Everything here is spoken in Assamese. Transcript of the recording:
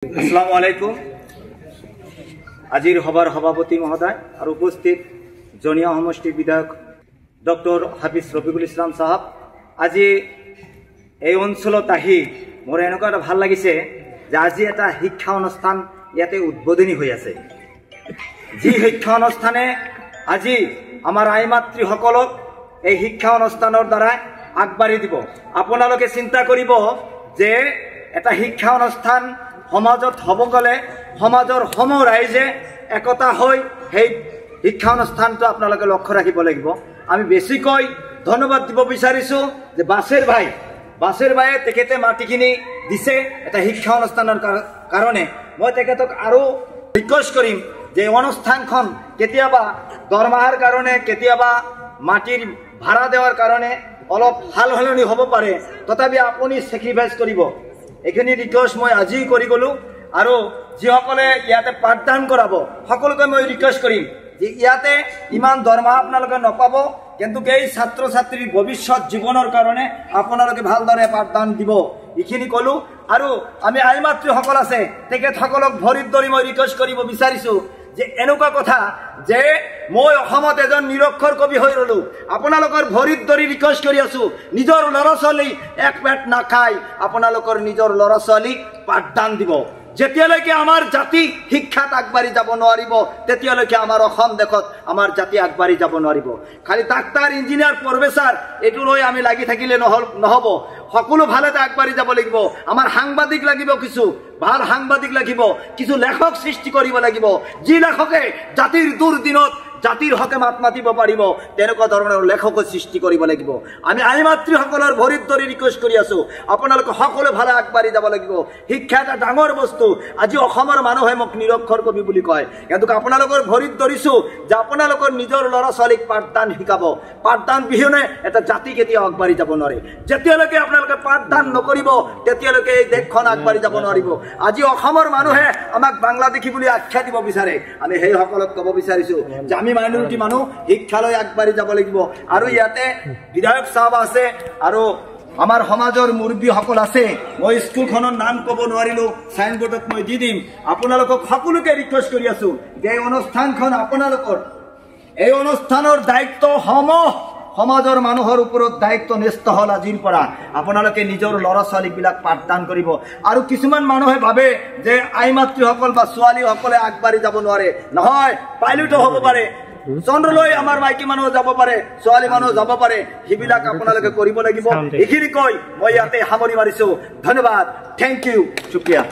আসসালামু আলাইকুম। আজির হবার সভাপতি মহোদয় আর উপস্থিত জনিয়া সমষ্টির বিধায়ক ডক্টর হাফিজ রফিকুল ইসলাম সাহাব, আজি এই অঞ্চলত আহি মোৰ এনেকুৱা এটা ভাল লাগিছে যে আজি এটা শিক্ষা অনুষ্ঠান ইয়াতে উদ্বোধনী হৈ আছে। যি শিক্ষা অনুষ্ঠানে আজি আমাৰ আই মাতৃসকলক এই শিক্ষা অনুষ্ঠানৰ দ্বাৰা আগবাঢ়ি দিব। আপোনালোকে চিন্তা কৰিব যে এটা শিক্ষা অনুষ্ঠান সমাজত হ'ব গ'লে সমাজৰ সমূহ ৰাইজে একতা হৈ সেই শিক্ষা অনুষ্ঠানটো আপোনালোকে লক্ষ্য ৰাখিব লাগিব। আমি বেছিকৈ ধন্যবাদ দিব বিচাৰিছোঁ যে বাছেৰ ভাইয়ে তেখেতে মাটিখিনি দিছে এটা শিক্ষা অনুষ্ঠানৰ কাৰণে। মই তেখেতক আৰু ৰিকুৱেষ্ট কৰিম যে অনুষ্ঠানখন কেতিয়াবা দৰমহাৰ কাৰণে, কেতিয়াবা মাটিৰ ভাড়া দেওয়াৰ কাৰণে অলপ হাল সলনি হ'ব পাৰে, তথাপি আপুনি সেক্ৰিফাইস কৰিব। এইখিনি ৰিকুৱেষ্ট মই আজি কৰি গ'লো। আৰু যিসকলে ইয়াতে পাঠদান কৰাব সকলোকে মই ৰিকুৱেষ্ট কৰিম যে ইয়াতে ইমান দৰমহা আপোনালোকে নাপাব, কিন্তু এই ছাত্ৰ ছাত্ৰীৰ ভৱিষ্যত জীৱনৰ কাৰণে আপোনালোকে ভালদৰে পাঠদান দিব। এইখিনি ক'লো। আৰু আমি আই মাতৃসকল আছে তেখেতসকলক ভৰিত ধৰি মই ৰিকুৱেষ্ট কৰিব বিচাৰিছোঁ যে এনেকুৱা কথা যে মই অসমত এজন নিৰক্ষৰ কবি হৈ ৰলো, আপোনালোকৰ ভৰিত ধৰি ৰিকুৱেষ্ট কৰি আছো, নিজৰ ল'ৰা ছোৱালী এক পেট নাখাই আপোনালোকৰ নিজৰ ল'ৰা ছোৱালীক পাঠদান দিব। যেতিয়ালৈকে আমাৰ জাতি শিক্ষাত আগবাঢ়ি যাব নোৱাৰিব তেতিয়ালৈকে আমাৰ অসম দেশত আমাৰ জাতি আগবাঢ়ি যাব নোৱাৰিব। খালি ডাক্তাৰ, ইঞ্জিনিয়াৰ, প্ৰফেচাৰ এইটো লৈ আমি লাগি থাকিলে নহ'ব। সকলো ভালতে আগবাঢ়ি যাব লাগিব। আমাৰ সাংবাদিক লাগিব, কিছু ভাল সাংবাদিক লাগিব, কিছু লেখক সৃষ্টি কৰিব লাগিব, যি লেখকে জাতিৰ দুৰ্দিনত জাতিৰ হকে মাত মাতিব পাৰিব তেনেকুৱা ধৰণৰ লেখকৰ সৃষ্টি কৰিব লাগিব। আমি আই মাতৃসকলৰ ভৰিত ধৰি ৰিকুৱেষ্ট কৰি আছো, আপোনালোকে সকলো ভালে আগবাঢ়ি যাব লাগিব। শিক্ষা এটা ডাঙৰ বস্তু। আজি অসমৰ মানুহে মোক নিৰক্ষৰ কবি বুলি কয়, কিন্তু আপোনালোকৰ ভৰিত ধৰিছো যে আপোনালোকৰ নিজৰ ল'ৰা ছোৱালীক পাঠদান শিকাব। পাঠদান বিহীনে এটা জাতি কেতিয়াও আগবাঢ়ি যাব নোৱাৰে। যেতিয়ালৈকে আপোনালোকে পাঠদান নকৰিব তেতিয়ালৈকে এই দেশখন আগবাঢ়ি যাব নোৱাৰিব। আজি অসমৰ মানুহে আমাক বাংলাদেশী বুলি আখ্যা দিব বিচাৰে। আমি সেইসকলক ক'ব বিচাৰিছো যে আমি মাইনৰিটি মানুহ শিক্ষালৈ আগবাঢ়ি যাব লাগিব। আৰু ইয়াতে বিধায়ক চাহাব আছে আৰু আমাৰ সমাজৰ মুৰব্বীসকল আছে। মই স্কুলখনৰ নাম ক'ব নোৱাৰিলো, চাইনবোৰ্ডত মই দি দিম। আপোনালোকক সকলোকে ৰিকুৱেষ্ট কৰি আছো যে এই অনুষ্ঠানখন আপোনালোকৰ, এই অনুষ্ঠানৰ দায়িত্ব সমাজৰ মানুহৰ ওপৰত দায়িত্ব ন্যস্ত হ'ল আজিৰ পৰা। আপোনালোকে নিজৰ ল'ৰা ছোৱালীবিলাক পাঠদান কৰিব। আৰু কিছুমান মানুহে ভাবে যে আই মাতৃসকল বা ছোৱালীসকলে আগবাঢ়ি যাব নোৱাৰে। নহয়, পাইলটো হ'ব পাৰে, চন্দ্ৰলৈ আমাৰ মাইকী মানুহ যাব পাৰে, ছোৱালী মানুহ যাব পাৰে, সেইবিলাক আপোনালোকে কৰিব লাগিব। এইখিনি কৈ মই ইয়াতে সামৰি মাৰিছো। ধন্যবাদ, থেংক ইউ, শুক্ৰিয়া।